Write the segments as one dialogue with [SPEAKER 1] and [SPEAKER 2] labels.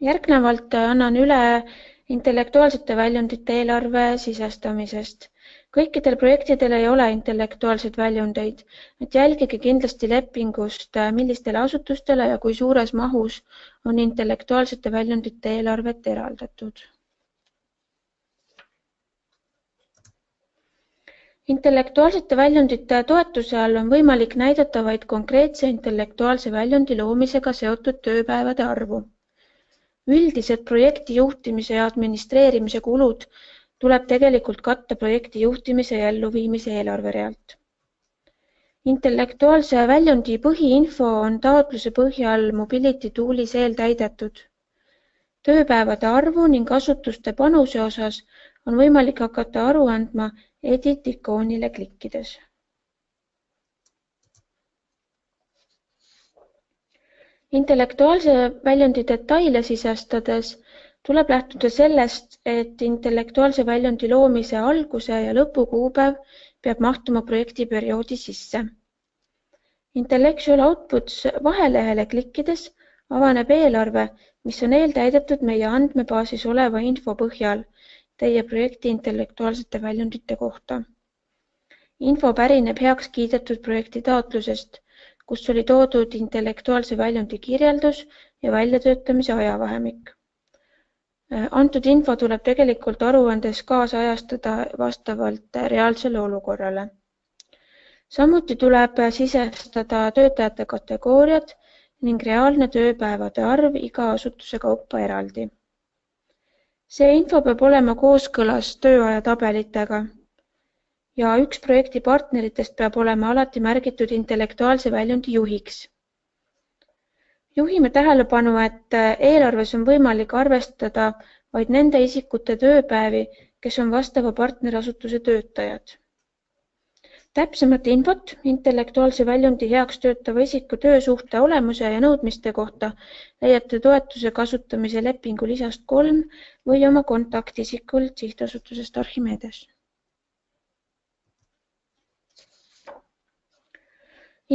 [SPEAKER 1] Järgnevalt annan üle intellektuaalsete väljundite eelarve sisestamisest. Kõikidel projektidel ei ole intellektuaalseid väljundeid, et jälgige kindlasti lepingust, millistele asutustele ja kui suures mahus on intellektuaalsete väljundite eelarvet eraldatud. Intellektuaalsete väljundite toetuse all on võimalik näidata vaid konkreetse intellektuaalse väljundi loomisega seotud tööpäevade arvu. Üldised projekti juhtimise ja administreerimise kulud tuleb tegelikult katta projekti juhtimise ja elluviimise eelarverealt. Intellektuaalse väljundi põhiinfo on taotluse põhjal Mobility Toolis eeltäidetud. Tööpäevade arvu ning asutuste panuse osas on võimalik hakata aru andma Edit ikoonile klikkides. Intellektuaalse väljundi detaile sisestades tuleb lähtuda sellest, et intellektuaalse väljundi loomise alguse ja lõpu kuupäev peab mahtuma projektiperioodi sisse. Intellectual Outputs vahelehele klikkides avaneb eelarve, mis on eeltäidetud meie andmebaasis oleva info põhjal teie projekti intellektuaalsete väljundite kohta. Info pärineb heaks kiidetud projekti taotlusest, kus oli toodud intellektuaalse väljundi kirjeldus ja väljatöötamise ajavahemik. Antud info tuleb tegelikult aruandes kaasajastada vastavalt reaalsele olukorrale. Samuti tuleb sisestada töötajate kategooriad ning reaalne tööpäevade arv iga asutuse kaupa eraldi. See info peab olema kooskõlas tööaja tabelitega ja üks projekti partneritest peab olema alati märgitud intellektuaalse väljundi juhiks. Juhime tähelepanu, et eelarves on võimalik arvestada vaid nende isikute tööpäevi, kes on vastava partnerasutuse töötajad. Täpsemat infot intellektuaalse väljundi heaks töötava isiku töösuhte olemuse ja nõudmiste kohta leiate toetuse kasutamise lepingu lisast 3 või oma kontaktisikul sihtasutusest Archimedes.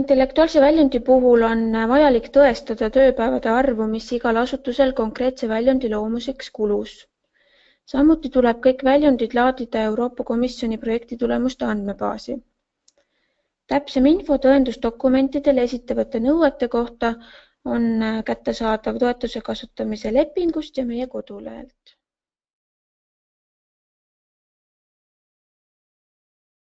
[SPEAKER 1] Intellektuaalse väljundi puhul on vajalik tõestada tööpäevade arvu, mis igal asutusel konkreetse väljundi loomuseks kulus. Samuti tuleb kõik väljundid laadida Euroopa Komisjoni projektitulemuste andmebaasi. Täpsem info tõendusdokumentidele esitavate nõuete kohta on kättesaadav toetuse kasutamise lepingust ja meie kodulehelt.